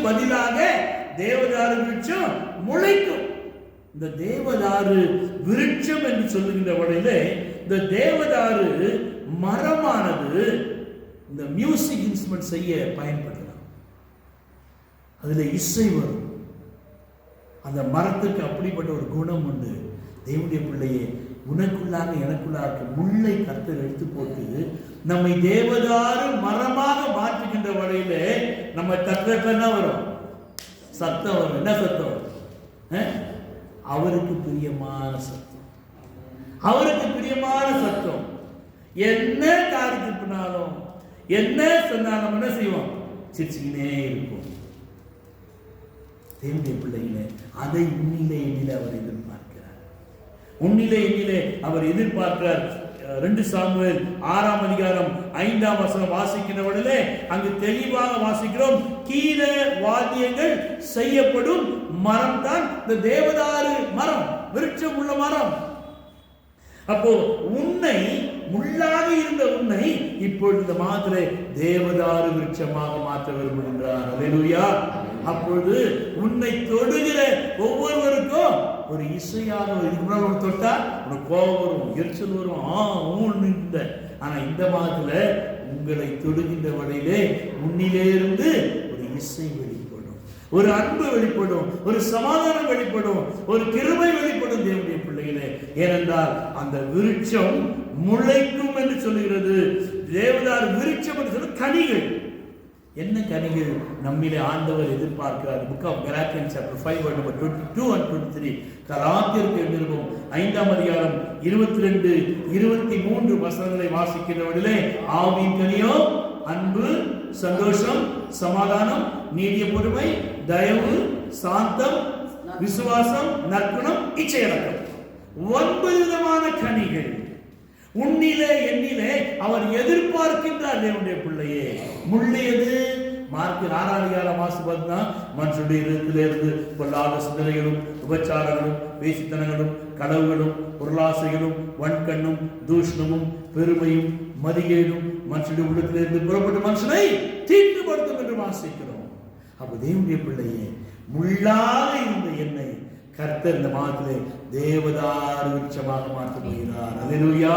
பதிலாக தேவதாரு விருட்சம் முளைக்கும். இந்த தேவதாரு விருட்சம் என்று சொல்லுகின்ற வகையிலே இந்த தேவதாரு மரமானது இந்த மியூசிக் இன்ஸ்ட்ருமெண்ட் செய்ய பயன்படுத்தலாம். அதுல இசை வரும். அந்த மரத்துக்கு அப்படிப்பட்ட ஒரு குணம் உண்டு. தேவனுடைய பிள்ளையே, உனக்குள்ளாக எனக்குள்ளாக முள்ளை கர்த்தர் எடுத்து போட்டு நம்மை தேவதாரு மரமாக மாற்றுகின்ற வகையில நம்ம தட்டுறப்ப என்ன வரும்? சத்தம் வரும். என்ன சத்தம்? அவருக்கு பிரியமான சத்தம். அவருக்கு பிரியமான சத்தம். என்ன காரியத்தினாலும் என்ன சொன்னாலும் என்ன செய்வோம்? சிரிச்சுக்கினே இருப்போம். தேவனுடைய பிள்ளைகளே, அதை உன்னிலே எண்ணிலே அவர் எதிர்பார்க்கிறார். உன்னிலே எண்ணிலே அவர் எதிர்பார்க்கிறார். 2 சாமுவேல் 6ஆம் அதிகாரம் 5ஆம் வசனம் வாசிக்கிறவர்களே, அங்கு தெளிவாக வாசிக்கிறோம். கீத வாத்தியங்கள் செய்யப்படும் மரம் தான் இந்த தேவதாரு மரம், விருட்சம் உள்ள மரம். அப்போ உன்னை, முள்ளாக இருந்த உன்னை இப்பொழுது இந்த மாத்திரை தேவதாரு விருட்சமாக மாற்ற விரும்புகின்றார். அல்லேலூயா. அப்பொழுது உன்னை தொடுகிற ஒவ்வொருவருக்கும் ஒரு இசையாக, இதுக்கு முன்னாடி உனக்கு தொட்டா உனக்கு கோபம் வரும், எரிச்சல் வரும். ஆனா இந்த மாதத்துல உங்களை தொடுகின்ற வழியிலே முன்னிலே இருந்து ஒரு இசை வெளிப்படும், ஒரு அன்பு வெளிப்படும், ஒரு சமாதானம் வெளிப்படும், ஒரு கிருபை வெளிப்படும். தேவனுடைய பிள்ளைகளே, ஏனென்றால் அந்த விருட்சம் முளைக்கும் என்று சொல்லுகிறது. தேவதார் விருட்சம் என்று சொல்ல கனிகள். என்ன கனிகள் நம்மிலே ஆண்டவர் எதிர்பார்க்கிறார்? Book of Galatians chapter 5 verse number 22 and 23. கலாத்தியருக்கு எழுதியிருக்கும் 5ஆம் அதிகாரம் 22, 23 வசனங்களை வாசிக்கிறவர்களே, ஆவியின் கனியோ அன்பு, சந்தோஷம், சமாதானம், நீடிய பொறுமை, தயவு, சாந்தம், விசுவாசம், நற்குணம், இச்சையடக்கம். 9 விதமான கனிகள் உன்னிலே என்னிலே அவர் எதிர்பார்க்கின்றார். தேவனுடைய பிள்ளையே, முள்ளியது மார்க் 6ஆம் அதிகாரம் வாசிப்பதுனா மனுஷனுடைய இருதயத்திலிருந்து பொல்லாத சிந்தனைகளும், உபச்சாரங்களும், வேசித்தனங்களும், களவுகளும், பொருளாசைகளும், வன்கண்ணும், தூஷணமும், பெருமையும், மதிகேடும் மனுஷனுடைய உள்ளத்திலிருந்து புறப்பட்ட மனுஷனை தீட்டுப்படுத்தும் என்று வாசிக்கிறோம். அப்ப தேவனுடைய பிள்ளையே, முள்ளாக இருந்த என்னை கர்த்தர் இந்த மாதத்திலே தேவதாரு விருட்சமாக மாற்ற போகிறார். அல்லேலூயா.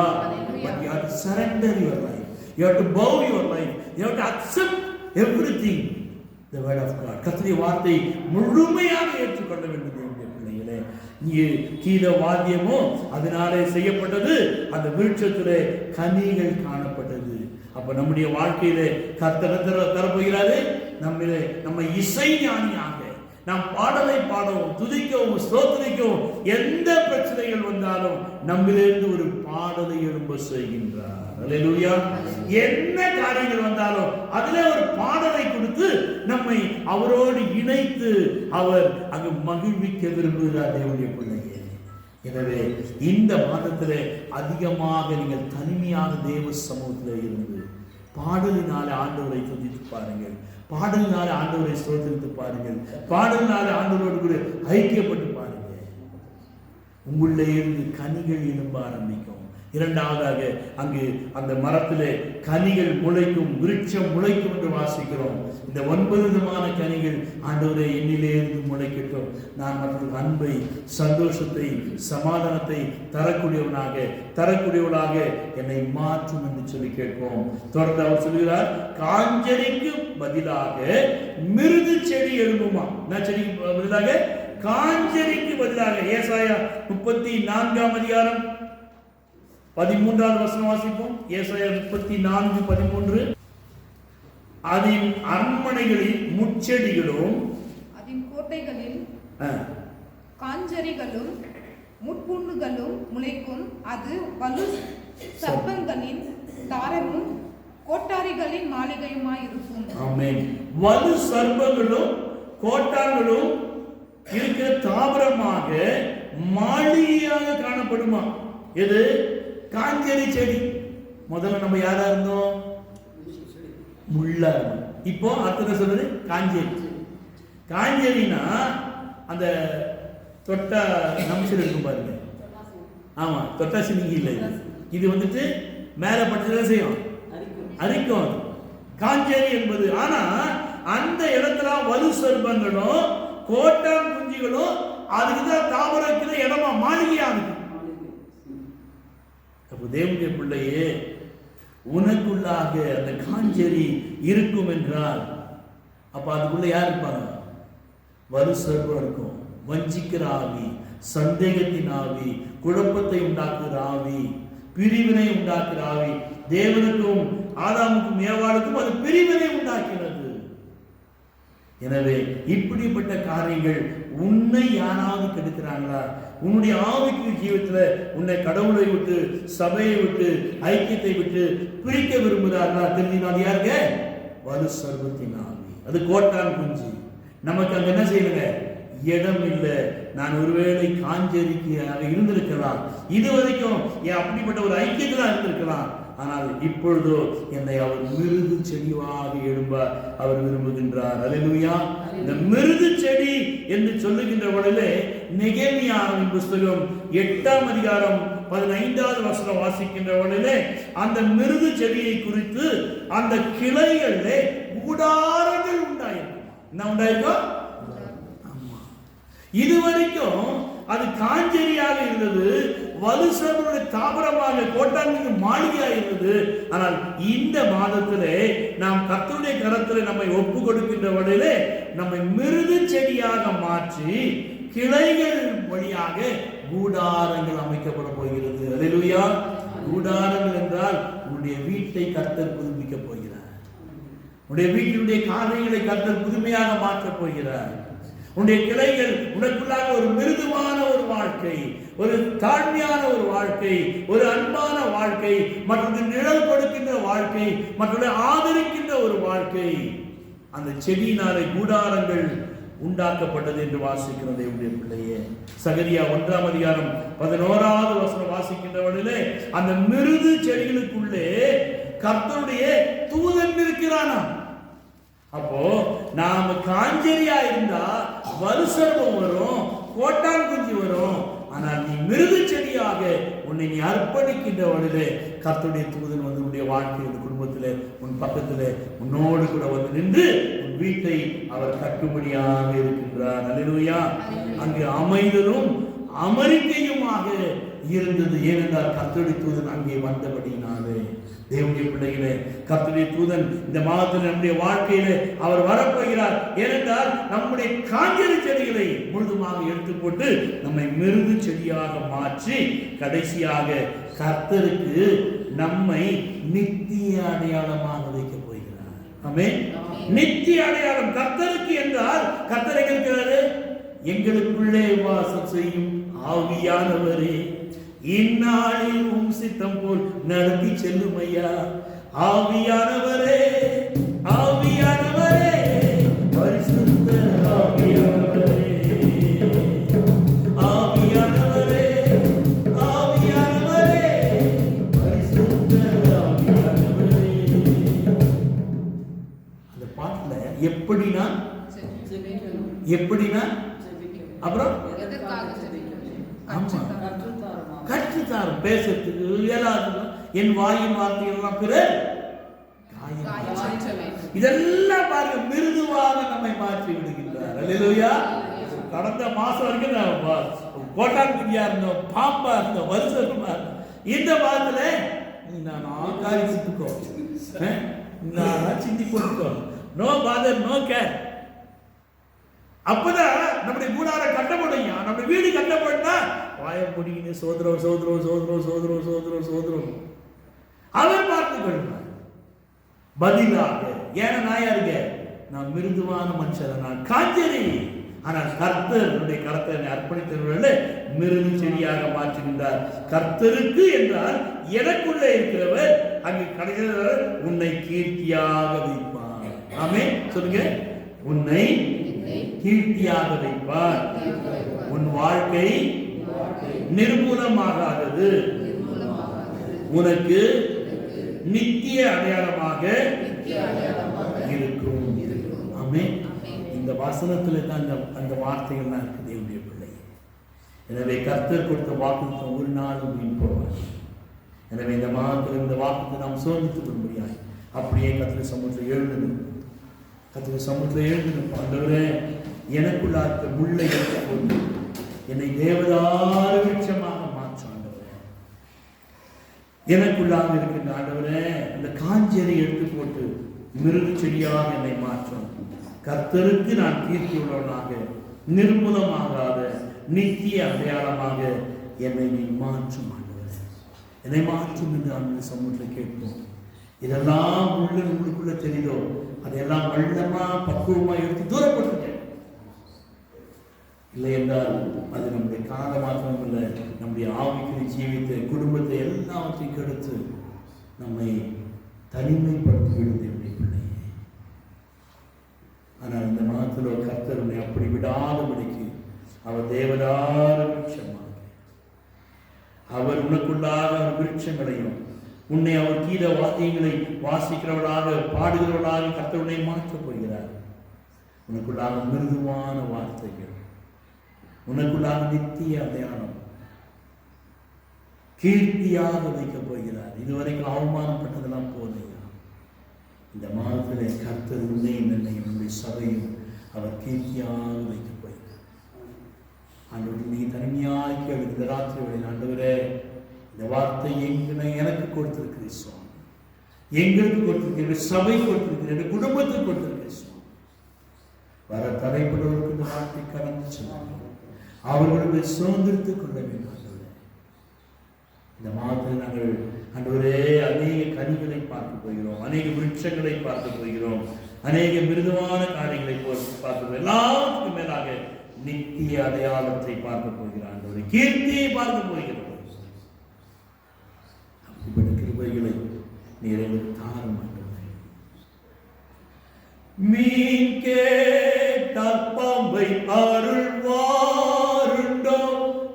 But you have to surrender your life. You have to bow your life. You have to accept everything, the word of God. கர்த்தருடைய வார்த்தை முழுமையாக ஏற்றுக்கொள்ள வேண்டும். தேவனுடைய பிள்ளைகளே, இங்கே கீத வாத்தியமோ அதனாலே செய்யப்பட்டது, அந்த விருட்சத்திலே கனிகள் காணப்பட்டது. அப்ப நம்முடைய வாழ்க்கையிலே கர்த்தர் தரப்போகிறாரு. நம்ம இசை ஞானியாக நாம் பாடலை பாடவும், துதிக்கவும், ஸ்தோத்திரிக்கவும், எந்த பிரச்சனைகள் வந்தாலும் நம்மிலிருந்து ஒரு பாடலை எழும்ப செய்கின்றார். அல்லேலூயா. என்ன காரியங்கள் வந்தாலும் அதிலே ஒரு பாடலை கொடுத்து நம்மை அவரோடு இணைத்து அவர் அங்கு மகிழ்விக்க விரும்புகிறார். தேவனுடைய பிள்ளையே, எனவே இந்த மாதத்திலே அதிகமாக நீங்கள் தனிமையாக தேவ சமூகத்தில் இருந்து பாடலினாலே ஆண்டவரை துதித்து பாருங்கள். பாடலினாலே ஆண்டவரை ஸ்தோத்திரித்து பாருங்கள். பாடலினாலே ஆண்டவரோடு கூட ஐக்கியப்பட்டு பாருங்கள். உங்களுடைய இருந்து கனிகள் எழும்ப ஆரம்பிக்கும். இரண்டாவதாக அங்கு அந்த மரத்திலே கனிகள் முளைக்கும், விருட்சம் முளைக்கும் என்று வாசிக்கிறோம். இந்த 9 விதமான கனிகள் ஆண்டவரே என்னிலே இருந்து முளைக்கட்டும். நான் மற்றவர்கள் அன்பை, சந்தோஷத்தை, சமாதானத்தை தரக்கூடியவனாக என்னை மாற்றும் என்று சொல்லி கேட்போம். தொடர்ந்து அவர் சொல்கிறார், காஞ்சரிக்கு பதிலாக மிருது செடி எழும்புமா. என்ன செடிக்கு பதிலாக? காஞ்சரிக்கு பதிலாக. ஏசாயா 34ஆம் அதிகாரம் 13வது வசனம் வாசிப்போம். ஏசாயா 34:13. அதின் அரண்மனைகளில் முட்செடிகளும் அதின் கோட்டைகளில் காஞ்சரிகளும் முட்புண்ணுகளும் முளைக்கும். அது வலு சர்ப்பங்களின் தாரமும் கோட்டாரிகளின் மாளிகையுமாயிருக்கும். ஆமென். வலு சர்ப்பங்களும் கோட்டார்களும் இருக்கிற தாவரமாக மாளிகையாக காணப்படுமா. எது? காஞ்சரி செடி. முதல்ல நம்ம யாரா இருந்தோம்? முள்ளா இருந்தோம். இப்போ அடுத்த சொல்றது காஞ்சரி. காஞ்சரினா அந்த தொட்டா நம்சல் இருக்கும் பாருங்க. ஆமா, தொட்டா சினிங்கி இல்லை. இது வந்துட்டு மேல பட்டது செய்யும், அரிக்கும். காஞ்சரி என்பது. ஆனா அந்த இடத்துல வலு சர்ப்பங்களும் கோட்டான் குஞ்சுகளும் அதுக்குதான் தாவரத்துல இடமா மாளிகையானது. அப்போ தேவனுடைய பிள்ளையே, உனக்குள்ளாக அந்த காஞ்சரி இருக்கும் என்றால் அப்ப அதுக்குள்ள யார் இருப்பாங்க? வலு சர்ப்பம் இருக்கும். வஞ்சிக்கிற ஆவி, சந்தேகத்தின் ஆவி, குழப்பத்தை உண்டாக்குகிற ஆவி, பிரிவினை உண்டாக்குகிற ஆவி. தேவனுக்கும் ஆதாமுக்கும் ஏவாளுக்கும் அது பிரிவினை உண்டாக்கிறது. எனவே இப்படிப்பட்ட காரியங்கள் உன்னை யாராவது கெடுக்கிறாங்களா? உன்னுடைய ஆவிக்கு ஜீவத்துல உன்னை கடவுளை விட்டு, சபையை விட்டு, ஐக்கியத்தை விட்டு பிரிக்க விரும்புகிறார்களா? தெரிஞ்சுனா யாருங்க? வலு சர்வத்தின் ஆவி. அது கோட்டான் குஞ்சு. நமக்கு அங்க என்ன செய்யணுங்க? இடம் இல்லை. நான் ஒருவேளை காஞ்சேரிக்கு இருந்திருக்கலாம், இது வரைக்கும் அப்படிப்பட்ட ஒரு ஐக்கியத்தில் இருந்திருக்கலாம். ஆனால் இப்பொழுதோ என்னை அவர் மிருது செடியாக எழும்ப அவர் விரும்புகின்றார். அல்லேலூயா. இந்த மிருது செடி என்று சொல்லுகின்ற வழியிலே நெகேமியாவின் புஸ்தகம் 8ஆம் அதிகாரம் 15வது வசனம் வாசிக்கின்ற வழியிலே அந்த மிருது செடியை குறித்து அந்த கிளைகளிலே கூடாரங்கள் உண்டாயிருக்கும். என்ன உண்டாயிருக்கும்? இதுவரைக்கும் அது காஞ்சேரியாக இருந்தது, வலுசர்களுடைய தாபரமாக கோட்டாங்க மாளிகையாக இருந்தது. ஆனால் இந்த மாதத்திலே நாம் கர்த்தருடைய கரத்திலே நம்மை ஒப்பு கொடுக்கின்ற வழியிலே நம்மை மிருது செடியாக மாற்றி கிளைகள் வழியாக கூடாரங்கள் அமைக்கப்பட போகிறது. அல்லேலூயா. கூடாரங்கள் என்றால் உன்னுடைய வீட்டை கர்த்தர் புதுப்பிக்க போகிறார். உன்னுடைய வீட்டினுடைய காரியங்களை கர்த்தர் புதுமையாக மாற்றப் போகிறார். உன்னுடைய கிளைகள் உனக்குள்ளாக ஒரு மிருதுவான ஒரு வாழ்க்கை, ஒரு தாழ்மையான ஒரு வாழ்க்கை, ஒரு அன்பான வாழ்க்கை, மற்றொரு நிழல் கொடுக்கின்ற வாழ்க்கை, மற்றொரு ஆதரிக்கின்ற ஒரு வாழ்க்கை, அந்த செடியினாலே கூடாரங்கள் உண்டாக்கப்பட்டது என்று வாசிக்கிறது. என்னுடைய பிள்ளையே, சகரியா 1ஆம் அதிகாரம் 11வது வசனம் வாசிக்கின்றவனிலே அந்த மிருது செடிகளுக்குள்ளே கர்த்தருடைய தூதன் இருக்கிறானா. அப்போ நாம காஞ்சேரியா இருந்தா வலுசர்வம் வரும், கோட்டான் குஞ்சு வரும். ஆனால் நீ மிருது செடியாக உன்னை நீ அர்ப்பணிக்கின்ற வழியிலே கர்த்தருடைய தூதன் வந்து உன்னுடைய வாழ்க்கையில், குடும்பத்திலே, உன் பக்கத்திலே உன்னோடு கூட வந்து நின்று உன் வீட்டை அவர் கட்டுப்படியாக இருக்கின்றார். அல்லேலூயா. அங்கு அமைதலும் அமெரிக்கையுமாக இருந்தது. ஏனென்றால் கர்த்தருடைய தூதன் அங்கே வந்தபடினாலே. தேவனுடைய பிள்ளைகளே, கர்த்தருடைய தூதன் இந்த மாதத்தில் நம்முடைய வாழ்க்கையிலே அவர் வரப்போகிறார். ஏனென்றால் நம்முடைய காஞ்சேரி செடிகளை முழுதுமாக எடுத்து போட்டு நம்மை மிருது செடியாக மாற்றி கடைசியாக கர்த்தருக்கு நம்மை நித்திய அடையாளமாக வைக்க போகிறார். ஆமென். நித்திய அடையாளம் கர்த்தருக்கு என்றால் கர்த்தர் எங்க இருக்கிறாரு? எங்களுக்குள்ளே வாசம் செய்யும் ஆவியானவரே, இந்நாளில் உம் சித்தம் போல் நடத்தி செல்லும் ஐயா. ஆவியானவரே, ஆவியானவரே, பரிசுத்த ஆவியானவரே, ஆவியானவரே, ஆவியானவரே, பரிசுத்த ஆவியானவரே. அந்த பாட்டுல எப்படினா அப்புறம் கற்றுத்தாரும் பேசுறதுக்கு இயலாது. என் வாயின் வார்த்தைகள்லாம் பிறர் இதெல்லாம் பாருங்க, மிருதுவாக நம்மை மாற்றி விடுகின்றார். அல்லேலூயா. கடந்த மாசம் வரைக்கும் நான் கோட்டான் குடியா இருந்தோம், பாம்பா இருந்தோம், வருஷமா இருந்தோம். இந்த மாதத்துல நான் ஆங்காரி சிட்டுக்கோ, நான் சிந்தி போட்டுக்கோ, நோ பாதர், நோ கேர். அப்பதான் நம்முடைய கூடார கட்டப்படும். நம்ம வீடு கட்டப்பட்டா வாயம் முடின்னு சோதரம் சோதரம் சோதரம் சோதரம் சோதரம் சோதரம் அவர் பார்த்துக் கொள்வார். பதிலாக ஏன்னா நான் யாருங்க? நான் மிருதுவான மனுஷன், நான் காஞ்சேரி. ஆனால் கர்த்தருடைய கரத்தை அர்ப்பணித்தவர்களே மிருது செடியாக மாற்றுகின்றார். கர்த்தருக்கு என்றால் எனக்குள்ளே இருக்கிறவர் அங்கு கடைசியில் உன்னை கீர்த்தியாக வைப்பார். ஆமென் சொல்லுங்க. உன்னை கீர்த்தியாக வைப்பார். உன் வாழ்க்கை நிர்மூலமாகாதது, உனக்கு நித்திய அடையாளமாக இருக்கும். ஆமென். இந்த வசனத்துல தான் அந்த வார்த்தைகள்லாம் இருக்குது தேவனுடைய பிள்ளை. எனவே கர்த்தர் கொடுத்த வாக்குத்தம் ஒரு நாளும் வீண் போவார். எனவே இந்த மாதத்தில் இந்த வாக்குத்தை நாம் சோதித்து கொள்ளும்படியாய் அப்படியே கர்த்தர் சமூகத்தில் எழுந்து கர்த்தருடைய சமூகத்தில் எழுந்து ஆண்டவரே, எனக்குள்ள இருக்க முள்ளை எடுத்துக்கொண்டு என்னை தேவதாரு விருட்சமாக மாற்றும் ஆண்டவரே. எனக்குள்ளாக இருக்கின்ற ஆண்டவரே, அந்த காஞ்சரை எடுத்து போட்டு மிருது செடியாக என்னை மாற்றும். கர்த்தருக்கு நான் கீர்த்தி உள்ளவனாக, நிர்மூலமாகாத நித்திய அடையாளமாக என்னை நீ மாற்றும் ஆண்டவரே. என்னை மாற்றும் என்று அந்த சமூகத்தில் கேட்போம். இதெல்லாம் உங்களுக்குள்ள தெரியுதோ அதையெல்லாம் வள்ளமா பக்குவமா எடுத்து தூரப்பட்டுங்க. இல்லை என்றால் அது நம்முடைய கால மாற்றம் இல்லை, நம்முடைய ஆவிக்குரிய ஜீவித்தை, குடும்பத்தை எல்லாவற்றையும் கெடுத்து நம்மை தனிமைப்படுத்தி விடுது என்னுடைய பிள்ளையே. ஆனால் இந்த மாதத்தில் ஒரு கர்த்தர் உன்னை அப்படி விடாதபடிக்கு அவர் தேவதார விருட்சமாக, அவர் உனக்குள்ளாக விருட்சங்களையும் உன்னை அவர் கீத வாத்தியங்களை வாசிக்கிறவர்களாக பாடுகிறவர்களாக கர்த்தர் உன்னை மாற்றப் போகிறார். உனக்குள்ளாக மிருதுவான வார்த்தைகள், உனக்குள்ளாக நித்திய அடையாளம், கீர்த்தியாக வைக்கப் போகிறார். இதுவரைக்கும் அவமானப்பட்டதெல்லாம் போதையா, இந்த மாதத்திலே கர்த்தர் உன்னையும் என்னையும் நம்முடைய சபையும் அவர் கீர்த்தியாக வைக்கப் போகிறார். ஆண்டவர் நீ தனிமையாக கேளு. இந்த ராத்திரி வேளையில் ஆண்டவரே, இந்த வார்த்தை எனக்கு கொடுத்திருக்கிறீர் சுவாமி, எங்களுக்கு கொடுத்திருக்கிறீர், சபை கொடுத்திருக்கிறீர், குடும்பத்துக்கு கொடுத்திருக்கிறீர் சுவாமி. வர தடைப்படுவதற்கு இந்த வார்த்தை கடந்து செல்லுங்கள். அவர்களுடைய சுதந்திரத்துக் கொள்ள வேண்டும். இந்த மாதத்தில் நாங்கள் ஆண்டவரே அநேக கனிகளை பார்க்க போகிறோம், அநேக விருட்சங்களை பார்க்க போகிறோம், அநேக மிருதுவான காரியங்களை பார்க்க, எல்லாத்துக்கும் மேலாக நித்திய அடையாளத்தை பார்க்க போகிறோம். ஆண்டவரே கீர்த்தியை பார்க்க போகிறோம். அப்படிப்பட்ட கிருபைகளை நீர் எங்களுக்கு தாரும் ஆண்டவரே. மீன் கேட்டால் பாம்பை அருள்வாருண்டோ,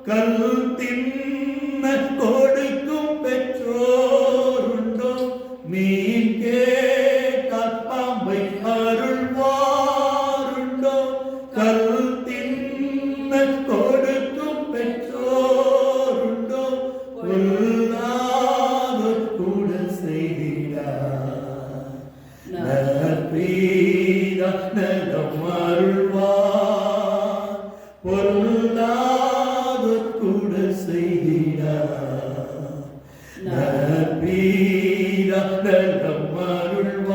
கல் தின்ன கொடுக்கும் பெற்றோருண்டோ. மீன் கேட்டால் பாம்பை அருள்வாருண்டோ, கல் தின்ன கொடுக்கும் பெற்றோருண்டோ. கூட செய்கிறார் நற்பீதா நலம் அருள்வார். பொருளாதோர் கூட செய்கிறார் நற்பீதா நலம் அருள்வார்.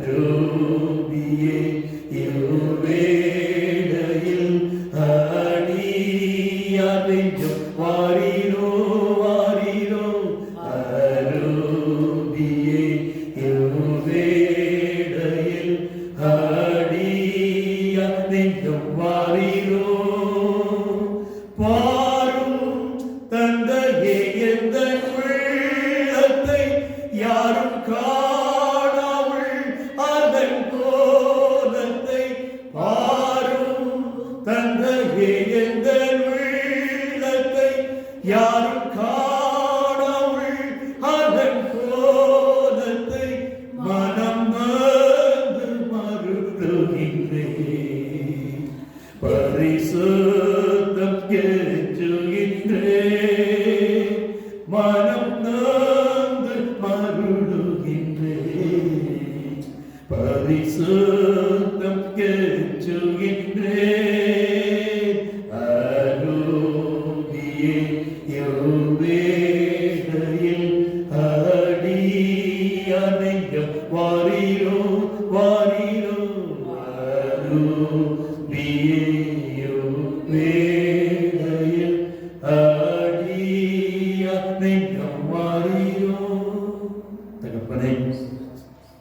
ரூபியே யுவேளையில் அணியாதெஞ்சும் வாரிரோ வாரிரோ. அரூபியே யுவேளையில் அணியாதெஞ்சும் வாரிரோ. பாரும் தந்தையே எந்தன் உள்ளத்தை யாரும் காணாமல் அதன் கோலத்தை. பாரும் தந்தையே எந்தன் உள்ளத்தை யாரும் காணாமல் அதன் கோலத்தை. மனம் நொந்து மருளுகின்றேன், பரிசுத்தம் கெஞ்சுகின்றேன். மனம் நொந்து மருளுகின்றேன், பரிசுத்தம் கெஞ்சுகின்றேன். அருவியே யுவேளையில் அடியணையும் வாரிரோ வாரிரோ. அருவியே யுவேளையில் அடியணையும் வாரிரோ. தகப்பனே,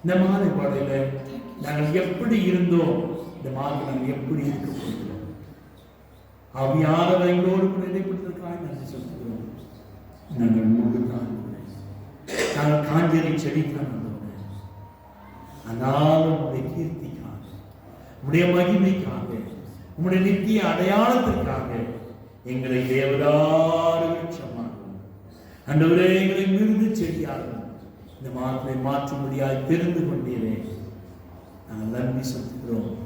இந்த மாலை பாடையில நாங்கள் எப்படி இருந்தோம், இந்த மாலை நாங்கள் எப்படி இருக்க போகிறோம், ஆவியானவர் எங்களோடு கூட இடைப்பட்டதற்காக நன்றி செலுத்துகிறோம். நாங்கள் முழுதான், நாங்கள் காஞ்சரி செடித்தான் வந்தோம். ஆனாலும் உங்களுடைய கீர்த்திக்காக, உங்களுடைய மகிமைக்காக, உங்களுடைய நித்திய அடையாளத்திற்காக எங்களை தேவதாரு விருட்சமாகும் ஆண்டவரே, எங்களை மிருது செடியாகும் இந்த மாதத்தை மாற்றும்படியாக தெரிந்து கொண்டீரே. நாங்கள் நன்றி செலுத்துகிறோம்.